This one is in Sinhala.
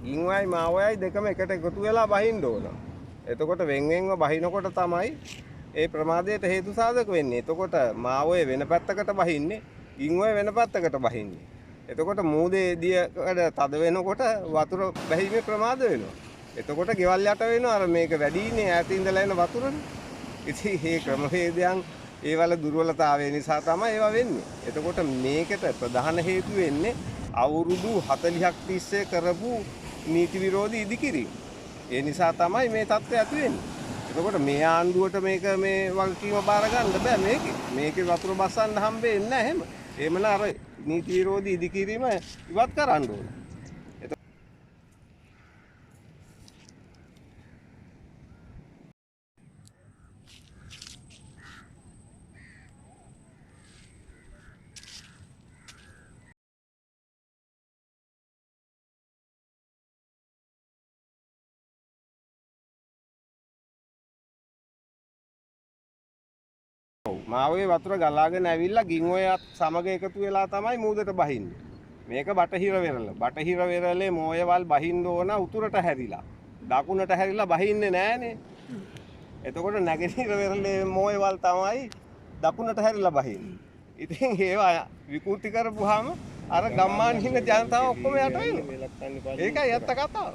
ගින්වයි මාවයයි දෙකම එකට එකතු වෙලා බහින්න ඕන. එතකොට වෙන් වෙන්ව බහිනකොට තමයි ඒ ප්‍රමාදයට හේතු සාධක වෙන්නේ. එතකොට මාවය වෙන පැත්තකට බහින්නේ, ගින්වය වෙන පැත්තකට බහින්නේ. එතකොට මූදේ දියකට තද වෙනකොට වතුර බැහිමේ ප්‍රමාද වෙනවා. එතකොට ගෙවල් යට වෙනවා. අර මේක වැඩිනේ ඈත ඉඳලා එන වතුරනේ. ඉතින් මේ ක්‍රමවේදයන් ඒවල දුර්වලතාවය නිසා තමයි ඒවා වෙන්නේ. එතකොට මේකට ප්‍රධාන හේතු වෙන්නේ අවුරුදු 40ක් තිස්සේ කරපු නීති විරෝධී ඉදිකිරීම. ඒ නිසා තමයි මේ තත්ත්වය ඇති වෙන්නේ. එතකොට මේ ආණ්ඩුවට මේක මේ වගකීම බාර ගන්න බෑ මේකේ. මේකේ වතුර බස්සන්න හම්බෙන්නේ නැහැ එහෙම. එහෙමනම් අර නීති විරෝධී ඉදිකිරීම ඉවත් කරන්න ඕනේ. මාවේ වතුර ගලාගෙන ඇවිල්ලා ගින්ඔයත් සමග එකතු වෙලා තමයි මූදට බහින්නේ. මේක බටහිර වෙරළ. බටහිර වෙරළේ මෝයවල් බහින්න ඕන උතුරට හැරිලා. දකුණට හැරිලා බහින්නේ නැහනේ. එතකොට නැගෙනහිර වෙරළේ මෝයවල් තමයි දකුණට හැරිලා බහින්නේ. ඉතින් ඒවා විකෘති කරපුවාම අර ගම්මාන හිඟ ජනතාව ඔක්කොම යට වෙනවා. ඒකයි ඇත්ත කතාව.